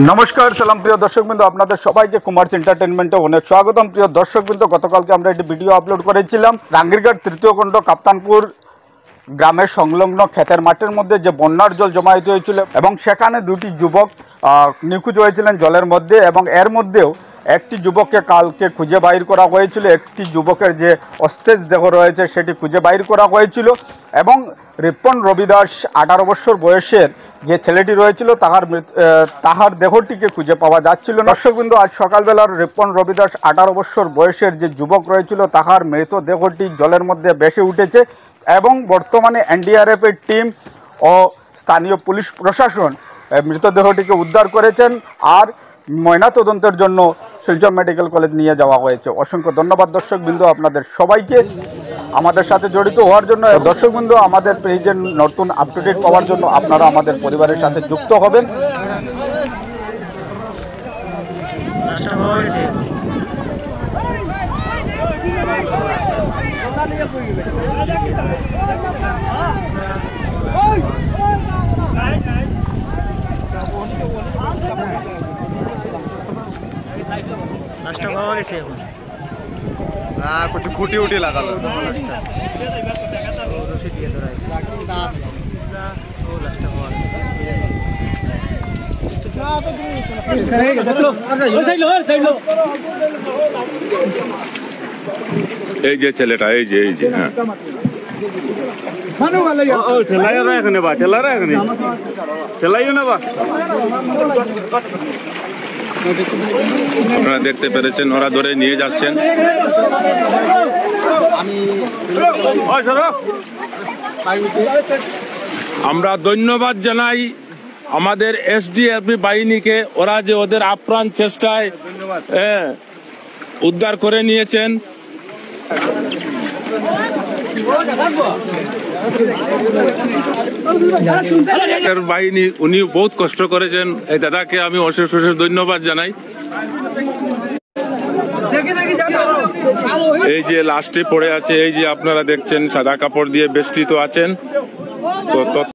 নমস্কার সালাম প্রিয় দর্শকবৃন্দ, আপনাদের সবাইকে কুমার্স এন্টারটেইনমেন্টে অনেক স্বাগতম। প্রিয় দর্শকবৃন্দ, গতকালকে আমরা একটি ভিডিও আপলোড করেছিলাম রাঙ্গিরঘাট তৃতীয় খণ্ড কাপ্তানপুর গ্রামের সংলগ্ন ক্ষেতের মাঠের মধ্যে যে বন্যার জল জমায়েত হয়েছিল এবং সেখানে দুটি যুবক নিখোঁজ হয়েছিলেন জলের মধ্যে, এবং এর মধ্যেও একটি যুবককে কালকে খুঁজে বাইর করা হয়েছিল। একটি যুবকের যে অস্থির দেহ রয়েছে সেটি খুঁজে বাইর করা হয়েছিল এবং রিপন রবি দাস 18 বছর বয়সের যে ছেলেটি রয়েছিল তাহার দেহটিকে খুঁজে পাওয়া যাচ্ছিল না। দর্শকবৃন্দ, আজ সকালবেলার রিপন রবি দাস 18 বছর বয়সের যে যুবক রয়েছিল তাহার মৃতদেহটি জলের মধ্যে ভেসে উঠেছে এবং বর্তমানে এনডিআরএফের টিম ও স্থানীয় পুলিশ প্রশাসন মৃতদেহটিকে উদ্ধার করেছেন আর ময়নাতদন্তের জন্য শিলচর মেডিকেল কলেজ নিয়ে যাওয়া হয়েছে। অসংখ্য ধন্যবাদ দর্শকবৃন্দ আপনাদের সবাইকে আমাদের সাথে জড়িত হওয়ার জন্য। দর্শকবৃন্দ, আমাদের পেজের নতুন আপডেট পাওয়ার জন্য আপনারা আমাদের পরিবারের সাথে যুক্ত হবেন। নাস্তা খাওয়া গেছে এখন না কিছু খুঁটি উঠি লাগালো রশি দিয়ে ধরাই নাস্তা খাওয়া এই যে ছেলেটা এই যে হ্যাঁ আপনারা দেখতে পেরেছেন, ওরা ধরে নিয়ে যাচ্ছেন। আমরা ধন্যবাদ জানাই আমাদের এসডিএফবি বাহিনীকে, ওরা যে ওদের আপ্রাণ চেষ্টায় উদ্ধার করে নিয়েছেন। বাহিনী উনি বহুত কষ্ট করেছেন, এই দাদাকে আমি অশেষ অশেষ ধন্যবাদ জানাই। এই যে লাস্টে পড়ে আছে, এই যে আপনারা দেখছেন সাদা কাপড় দিয়ে বেষ্টিত আছেন। তো